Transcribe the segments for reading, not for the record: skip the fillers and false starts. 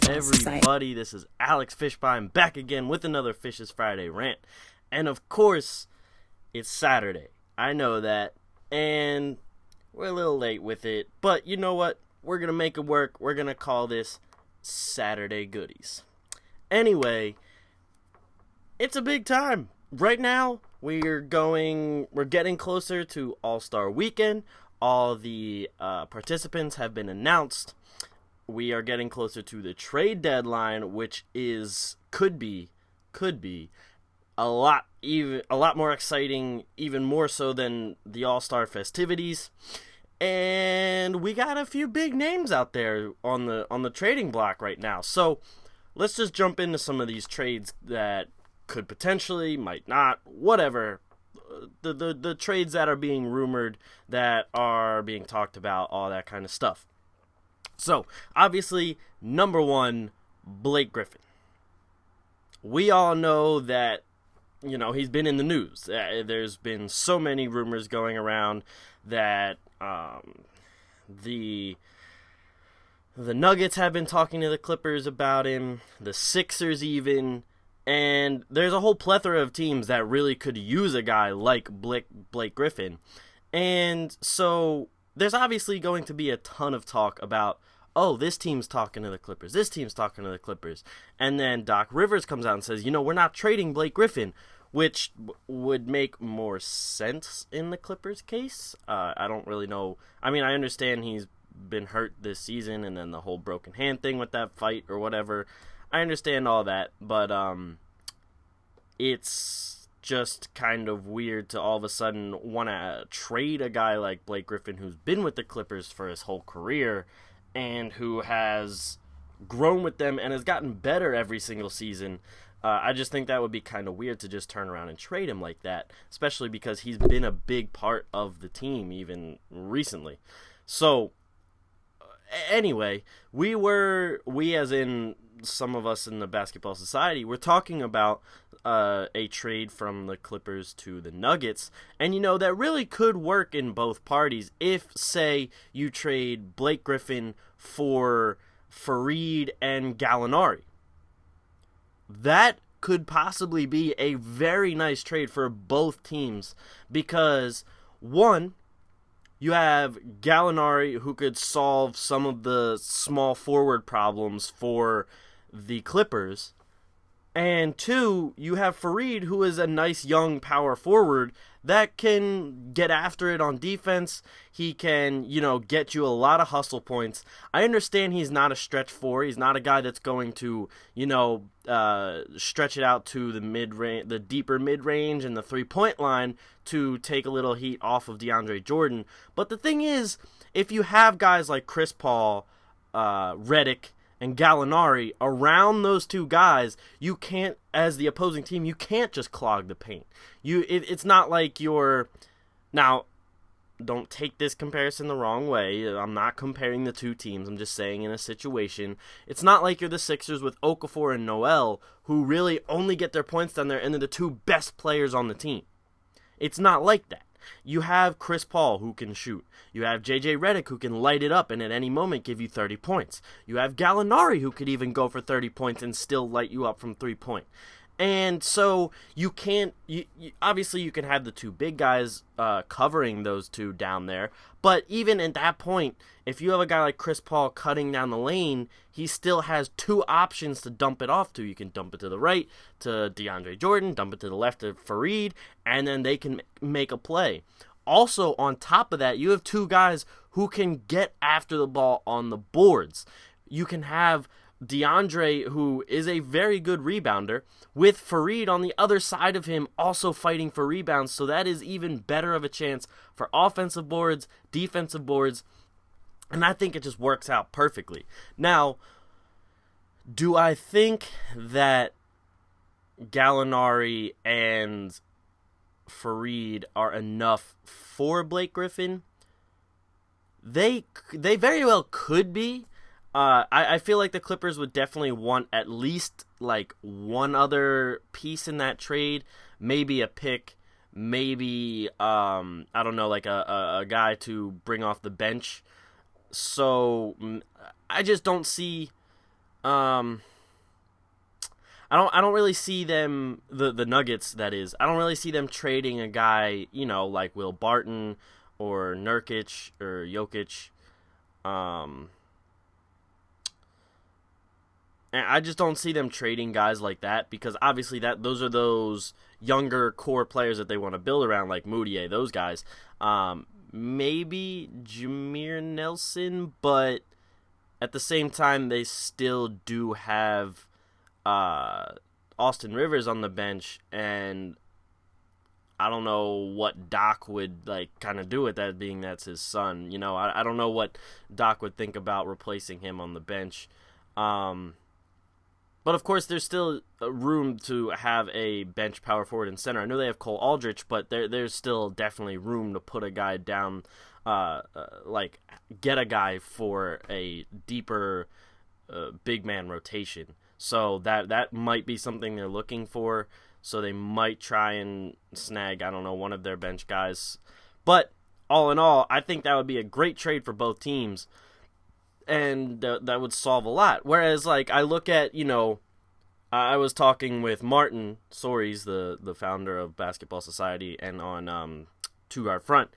everybody? This is Alex Fishbein back again with another Fisch's Friday Rant. And of course, it's Saturday. I know that. And we're a little late with it. But you know what? We're going to make it work. We're going to call this Saturday Goodies. Anyway, it's a big time. Right now, we're getting closer to All-Star Weekend. All the participants have been announced. We are getting closer to the trade deadline, which could be a lot more exciting, even more so than the All-Star festivities. And we got a few big names out there on the trading block right now. So let's just jump into some of these trades that could potentially, might not, whatever. The trades that are being rumored, that are being talked about, all that kind of stuff. So, obviously, number one, Blake Griffin. We all know that, he's been in the news. There's been so many rumors going around that the Nuggets have been talking to the Clippers about him, the Sixers even, and there's a whole plethora of teams that really could use a guy like Blake Griffin. And so there's obviously going to be a ton of talk about, oh, this team's talking to the Clippers, this team's talking to the Clippers. And then Doc Rivers comes out and says, we're not trading Blake Griffin, which would make more sense in the Clippers case. I don't really know. I mean, I understand he's been hurt this season and then the whole broken hand thing with that fight or whatever. I understand all that, but it's just kind of weird to all of a sudden want to trade a guy like Blake Griffin, who's been with the Clippers for his whole career and who has grown with them and has gotten better every single season. I just think that would be kind of weird to just turn around and trade him like that, especially because he's been a big part of the team even recently. So, anyway, we as in some of us in the basketball society, we're talking about a trade from the Clippers to the Nuggets, and that really could work in both parties if, say, you trade Blake Griffin for Fareed and Gallinari. That could possibly be a very nice trade for both teams because, one, you have Gallinari, who could solve some of the small forward problems for the Clippers. And two, you have Fareed, who is a nice young power forward that can get after it on defense. He can, get you a lot of hustle points. I understand he's not a stretch four. He's not a guy that's going to, stretch it out to the deeper mid-range and the three-point line to take a little heat off of DeAndre Jordan. But the thing is, if you have guys like Chris Paul, Redick, and Gallinari around those two guys, you can't, as the opposing team, you can't just clog the paint. It's not like now, don't take this comparison the wrong way. I'm not comparing the two teams. I'm just saying in a situation, it's not like you're the Sixers with Okafor and Noel, who really only get their points down there and they're the two best players on the team. It's not like that. You have Chris Paul, who can shoot. You have J.J. Redick, who can light it up and at any moment give you 30 points. You have Gallinari, who could even go for 30 points and still light you up from three-point. And so you can't, obviously you can have the two big guys covering those two down there, but even at that point, if you have a guy like Chris Paul cutting down the lane, he still has two options to dump it off to. You can dump it to the right to DeAndre Jordan, dump it to the left to Fareed, and then they can make a play. Also, on top of that, you have two guys who can get after the ball on the boards. You can have DeAndre, who is a very good rebounder, with Fareed on the other side of him also fighting for rebounds, so that is even better of a chance for offensive boards, defensive boards, and I think it just works out perfectly. Now, do I think that Gallinari and Fareed are enough for Blake Griffin? They very well could be. I feel like the Clippers would definitely want at least like one other piece in that trade, maybe a pick, maybe I don't know, like a guy to bring off the bench. So I just don't see Um, I don't really see them, the Nuggets, that is. I don't really see them trading a guy, like Will Barton or Nurkic or Jokic. Um, and I just don't see them trading guys like that, because obviously those are those younger core players that they want to build around, like Moutier, those guys. Maybe Jameer Nelson, but at the same time, they still do have Austin Rivers on the bench, and I don't know what Doc would kind of do with that, being that's his son. I don't know what Doc would think about replacing him on the bench. But of course, there's still room to have a bench power forward and center. I know they have Cole Aldrich, but there's still definitely room to put a guy down, get a guy for a deeper big man rotation. So that might be something they're looking for. So they might try and snag, I don't know, one of their bench guys. But all in all, I think that would be a great trade for both teams. And that would solve a lot. Whereas, I look at, I was talking with Martin Sories, the founder of Basketball Society, and on Two Guard Front,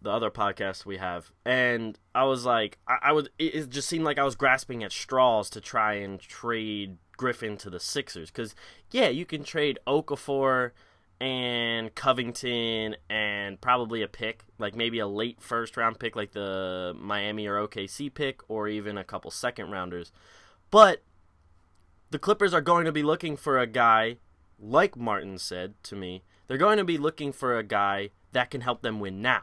the other podcast we have, and I was like, it just seemed like I was grasping at straws to try and trade Griffin to the Sixers. Because, yeah, you can trade Okafor and Covington and probably a pick, maybe a late first-round pick, like the Miami or OKC pick, or even a couple second-rounders. But the Clippers are going to be looking for a guy, like Martin said to me, they're going to be looking for a guy that can help them win now.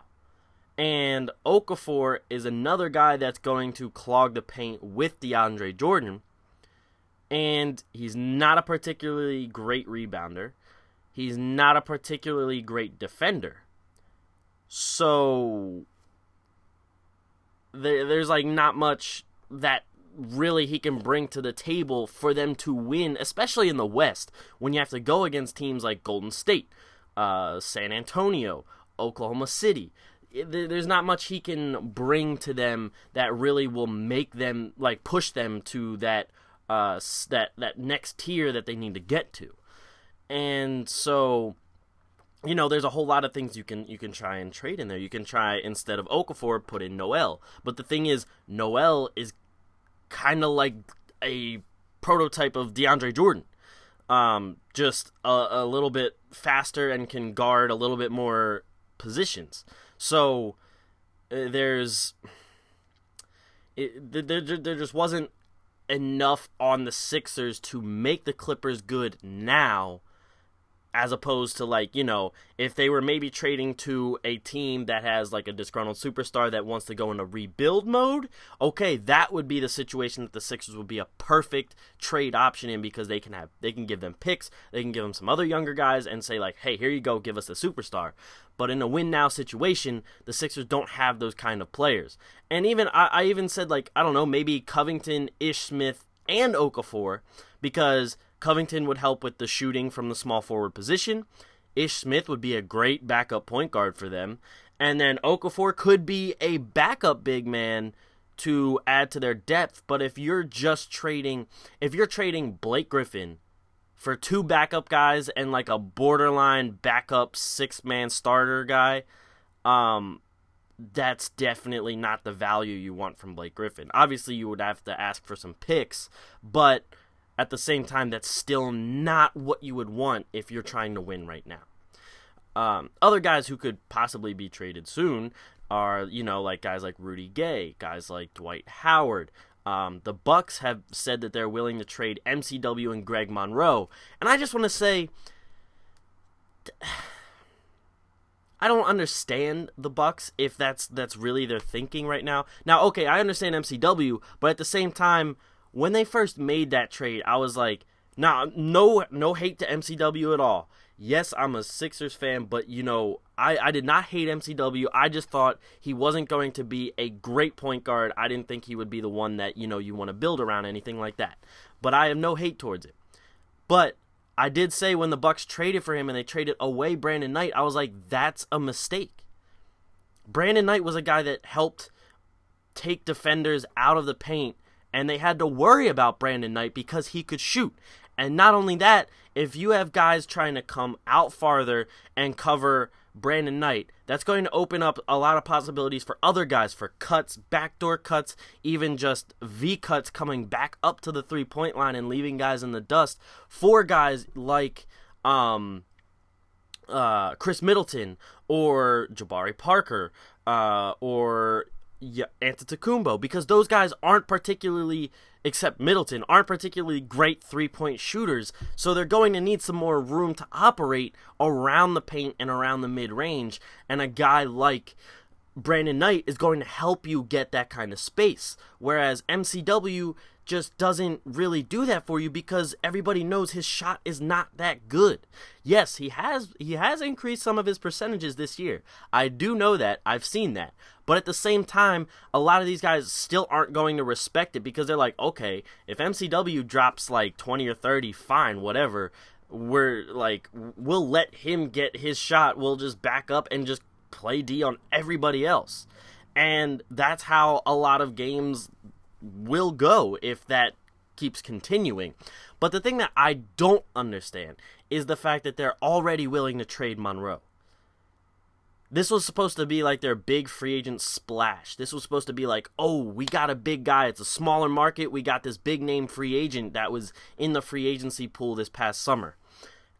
And Okafor is another guy that's going to clog the paint with DeAndre Jordan, and he's not a particularly great rebounder. He's not a particularly great defender. So there's not much that really he can bring to the table for them to win, especially in the West, when you have to go against teams like Golden State, San Antonio, Oklahoma City. There's not much he can bring to them that really will make them, push them to that next tier that they need to get to. And so, there's a whole lot of things you can try and trade in there. You can try, instead of Okafor, put in Noel. But the thing is, Noel is kind of like a prototype of DeAndre Jordan. Just a little bit faster and can guard a little bit more positions. So there just wasn't enough on the Sixers to make the Clippers good now, as opposed to if they were maybe trading to a team that has a disgruntled superstar that wants to go into rebuild mode. Okay, that would be the situation that the Sixers would be a perfect trade option in, because they can give them picks, they can give them some other younger guys and say hey, here you go, give us the superstar. But in a win now situation, the Sixers don't have those kind of players. And even I even said I don't know, maybe Covington, Ish Smith, and Okafor, because Covington would help with the shooting from the small forward position. Ish Smith would be a great backup point guard for them. And then Okafor could be a backup big man to add to their depth. But if you're trading Blake Griffin for two backup guys and a borderline backup six-man starter guy, that's definitely not the value you want from Blake Griffin. Obviously, you would have to ask for some picks, but at the same time, that's still not what you would want if you're trying to win right now. Other guys who could possibly be traded soon are, guys like Rudy Gay, guys like Dwight Howard. The Bucks have said that they're willing to trade MCW and Greg Monroe. And I just want to say, I don't understand the Bucks if that's really their thinking right now. Now, okay, I understand MCW, but at the same time, when they first made that trade, I was like, nah, no hate to MCW at all. Yes, I'm a Sixers fan, but, I did not hate MCW. I just thought he wasn't going to be a great point guard. I didn't think he would be the one that, you want to build around, anything like that. But I have no hate towards it. But I did say when the Bucks traded for him and they traded away Brandon Knight, I was like, that's a mistake. Brandon Knight was a guy that helped take defenders out of the paint and they had to worry about Brandon Knight because he could shoot. And not only that, if you have guys trying to come out farther and cover Brandon Knight, that's going to open up a lot of possibilities for other guys for cuts, backdoor cuts, even just V cuts coming back up to the 3-point line and leaving guys in the dust for guys like Chris Middleton or Jabari Parker or Antetokounmpo, because those guys aren't particularly, except Middleton, aren't particularly great 3-point shooters, so they're going to need some more room to operate around the paint and around the mid-range, and a guy like Brandon Knight is going to help you get that kind of space, whereas MCW just doesn't really do that for you because everybody knows his shot is not that good. Yes, he has increased some of his percentages this year. I do know that. I've seen that. But at the same time, a lot of these guys still aren't going to respect it because they're like, okay, if MCW drops like 20 or 30, fine, whatever. We'll let him get his shot. We'll just back up and just play D on everybody else. And that's how a lot of games will go if that keeps continuing. But the thing that I don't understand is the fact that they're already willing to trade Monroe. This was supposed to be like their big free agent splash. This was supposed to be like, oh, we got a big guy. It's a smaller market. We got this big name free agent that was in the free agency pool this past summer.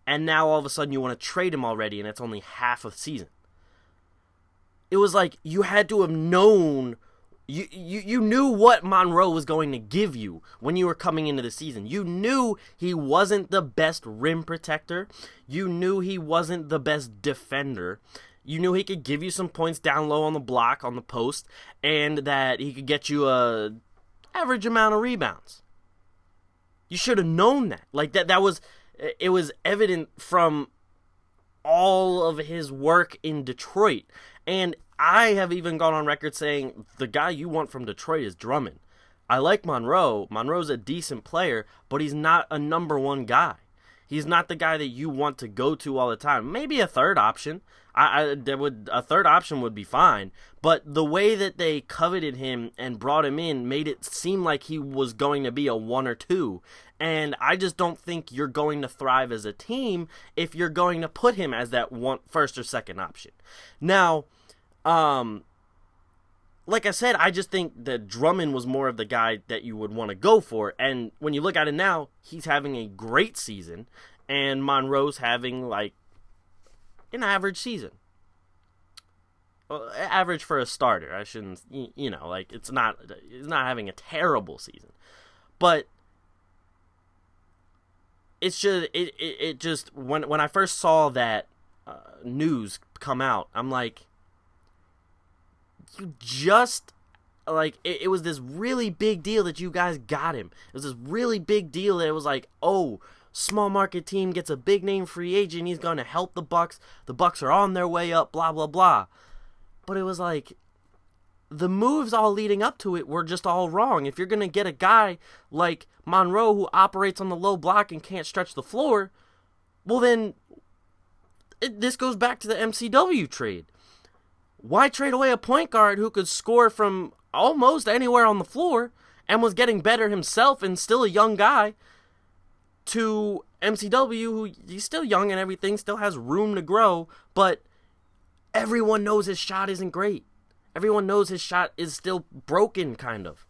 And now all of a sudden you want to trade him already and it's only half a season. It was like you had to have known. You knew what Monroe was going to give you when you were coming into the season. You knew he wasn't the best rim protector. You knew he wasn't the best defender. You knew he could give you some points down low on the block, on the post, and that he could get you a average amount of rebounds. You should have known that. Like it was evident from all of his work in Detroit. And I have even gone on record saying the guy you want from Detroit is Drummond. I like Monroe. Monroe's a decent player, but he's not a number one guy. He's not the guy that you want to go to all the time. Maybe a third option. A third option would be fine. But the way that they coveted him and brought him in made it seem like he was going to be a 1 or 2. And I just don't think you're going to thrive as a team if you're going to put him as that first or second option. Now, like I said, I just think that Drummond was more of the guy that you would want to go for. And when you look at it now, he's having a great season, and Monroe's having like an average season. Well, average for a starter. I shouldn't, it's not having a terrible season, but it's just it just when I first saw that news come out, I'm like, you just, like, it was this really big deal that you guys got him. It was this really big deal that it was like, oh, small market team gets a big name free agent, he's going to help the Bucks. The Bucks are on their way up, blah, blah, blah. But it was like, the moves all leading up to it were just all wrong. If you're going to get a guy like Monroe who operates on the low block and can't stretch the floor, well then, this goes back to the MCW trade. Why trade away a point guard who could score from almost anywhere on the floor and was getting better himself and still a young guy to MCW, who he's still young and everything, still has room to grow, but everyone knows his shot isn't great. Everyone knows his shot is still broken, kind of.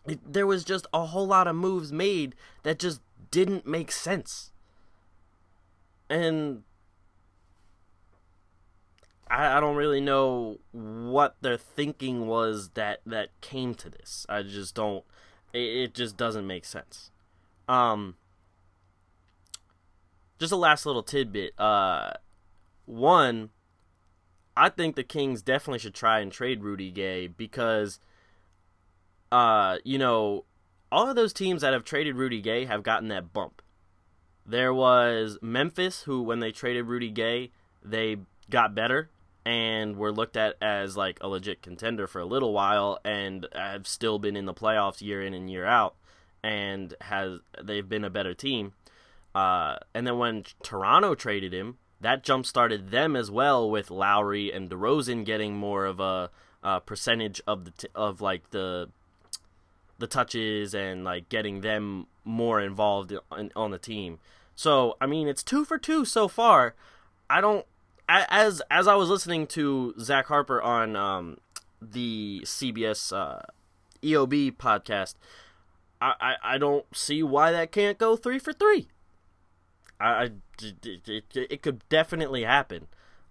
There was just a whole lot of moves made that just didn't make sense. And I don't really know what their thinking was that came to this. I just don't. It just doesn't make sense. Just a last little tidbit. One, I think the Kings definitely should try and trade Rudy Gay because, all of those teams that have traded Rudy Gay have gotten that bump. There was Memphis, who when they traded Rudy Gay, they got better and were looked at as like a legit contender for a little while and have still been in the playoffs year in and year out, and they've been a better team. And then when Toronto traded him, that jump-started them as well, with Lowry and DeRozan getting more of a percentage of the touches and like getting them more involved on the team. So I mean, it's 2 for 2 so far. I don't as I was listening to Zach Harper on the CBS EOB podcast, I don't see why that can't go 3 for 3. It could definitely happen.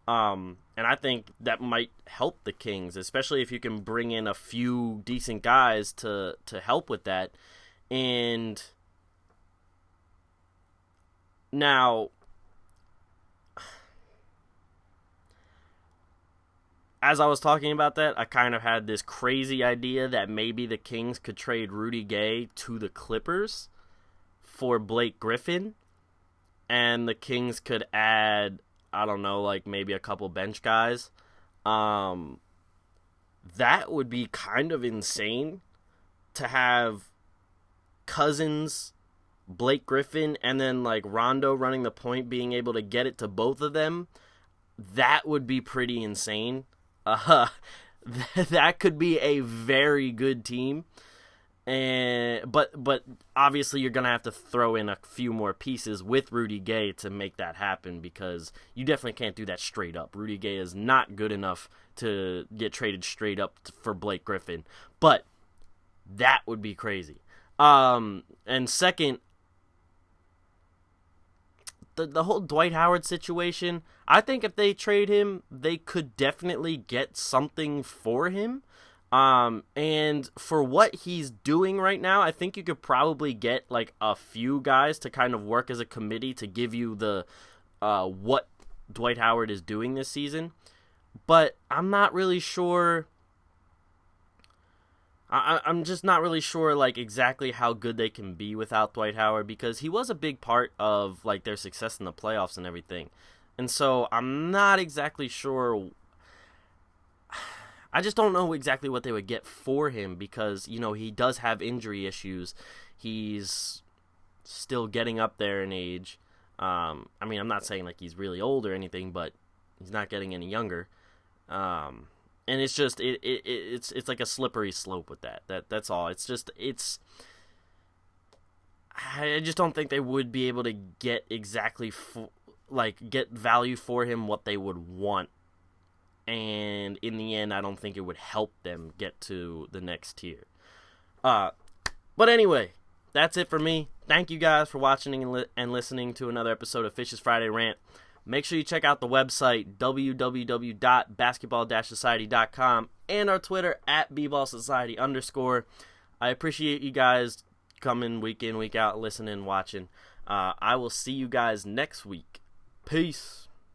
And I think that might help the Kings, especially if you can bring in a few decent guys to help with that. And now, as I was talking about that, I kind of had this crazy idea that maybe the Kings could trade Rudy Gay to the Clippers for Blake Griffin, and the Kings could add, I don't know, like maybe a couple bench guys. That would be kind of insane to have Cousins, Blake Griffin, and then like Rondo running the point, being able to get it to both of them. That would be pretty insane. That could be a very good team. But obviously you're gonna have to throw in a few more pieces with Rudy Gay to make that happen, because you definitely can't do that straight up. Rudy Gay is not good enough to get traded straight up for Blake Griffin, but that would be crazy. And second, the whole Dwight Howard situation, I think if they trade him, they could definitely get something for him. And for what he's doing right now, I think you could probably get like a few guys to kind of work as a committee to give you the what Dwight Howard is doing this season. But I'm not really sure. I'm just not really sure like exactly how good they can be without Dwight Howard, because he was a big part of like their success in the playoffs and everything. And so I'm not exactly sure. I just don't know exactly what they would get for him, because, you know, he does have injury issues. He's still getting up there in age. I mean, I'm not saying like he's really old or anything, but he's not getting any younger. And it's just it's like a slippery slope with that. That's all. I just don't think they would be able to get exactly get value for him what they would want. And in the end, I don't think it would help them get to the next tier. But anyway, that's it for me. Thank you guys for watching and listening to another episode of Fisch's Friday Rant. Make sure you check out the website, www.basketball-society.com, and our Twitter, @bballsociety_. I appreciate you guys coming week in, week out, listening, watching. I will see you guys next week. Peace.